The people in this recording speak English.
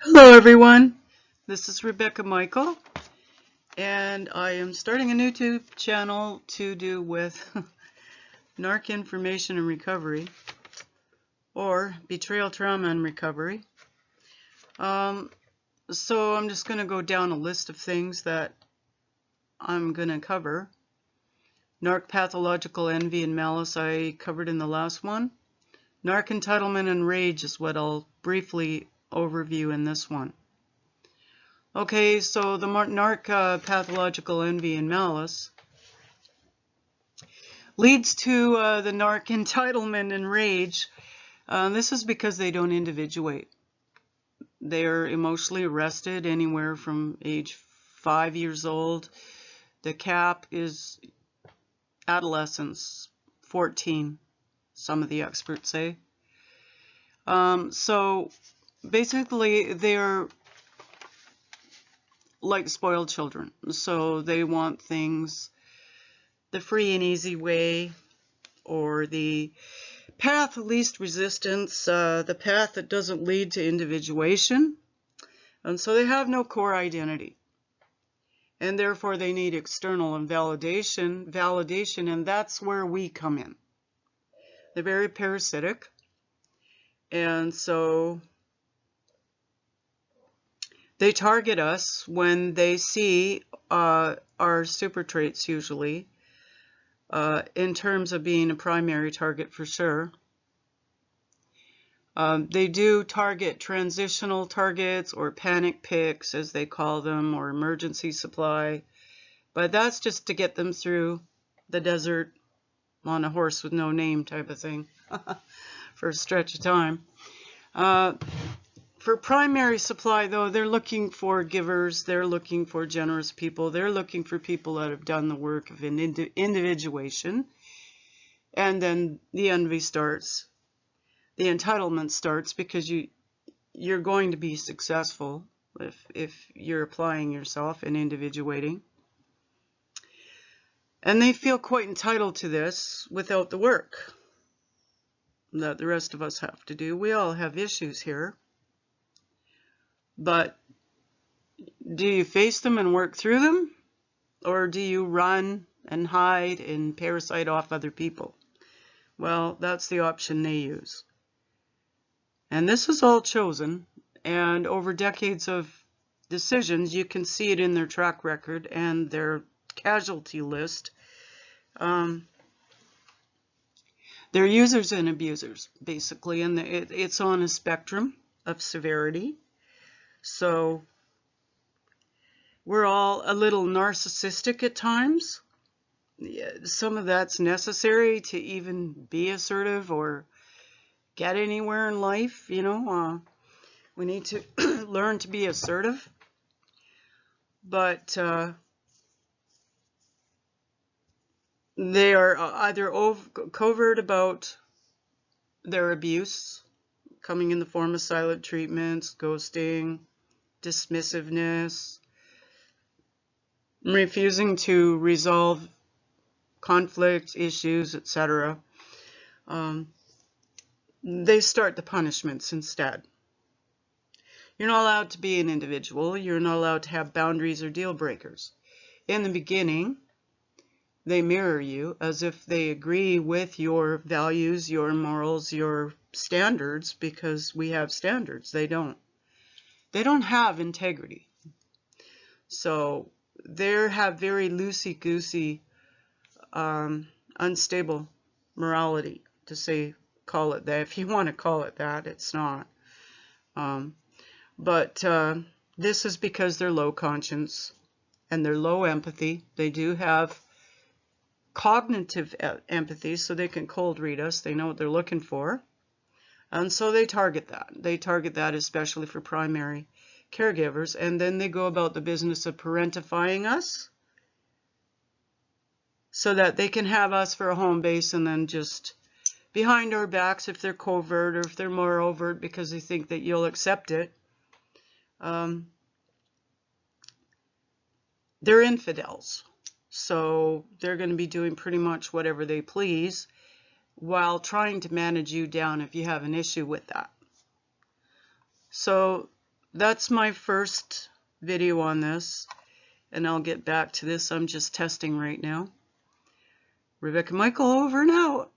Hello everyone, this is Rebecca Michael, and I am starting a new YouTube channel to do with Narc information and recovery, or betrayal, trauma, and recovery. So I'm just going to go down a list of things that I'm going to cover. Narc pathological envy and malice I covered in the last one. Narc entitlement and rage is what I'll briefly overview in this one. Okay, so the Narc pathological envy and malice leads to the Narc entitlement and rage. This is because they don't individuate. They're emotionally arrested anywhere from age 5 years old. The cap is adolescence, 14, some of the experts say. So basically they're like spoiled children. So they want things the free and easy way, or the path of least resistance, the path that doesn't lead to individuation. And so they have no core identity. And therefore they need external and validation, and that's where we come in. They're very parasitic. And so they target us when they see our super traits usually, in terms of being a primary target for sure. They do target transitional targets, or panic picks as they call them, or emergency supply, but that's just to get them through the desert on a horse with no name type of thing for a stretch of time. For primary supply though, they're looking for givers, they're looking for generous people, they're looking for people that have done the work of an individuation, and then the envy starts. The entitlement starts because you're going to be successful if you're applying yourself and individuating. And they feel quite entitled to this without the work that the rest of us have to do. We all have issues here. But do you face them and work through them? Or do you run and hide and parasite off other people? Well, that's the option they use. And this is all chosen, and over decades of decisions, you can see it in their track record and their casualty list. They're users and abusers, basically, and it's on a spectrum of severity. So we're all a little narcissistic at times. Some of that's necessary to even be assertive or get anywhere in life, you know. We need to learn to be assertive. But they are either covert about their abuse, coming in the form of silent treatments, ghosting, dismissiveness, refusing to resolve conflict issues, etc. They start the punishments instead. You're not allowed to be an individual. You're not allowed to have boundaries or deal breakers. In the beginning, they mirror you as if they agree with your values, your morals, your standards, because we have standards. They don't. They don't have integrity. So they have very loosey-goosey, unstable morality, to call it that. If you want to call it that, it's not. But this is because they're low conscience and they're low empathy. They do have cognitive empathy, so they can cold read us. They know what they're looking for. And so they target that. They target that especially for primary caregivers. And then they go about the business of parentifying us so that they can have us for a home base, and then just behind our backs, if they're covert or if they're more overt because they think that you'll accept it, they're infidels. So they're going to be doing pretty much whatever they please while trying to manage you down if you have an issue with that. So that's my first video on this, and I'll get back to this. I'm just testing right now. Rebecca Michael, over and out.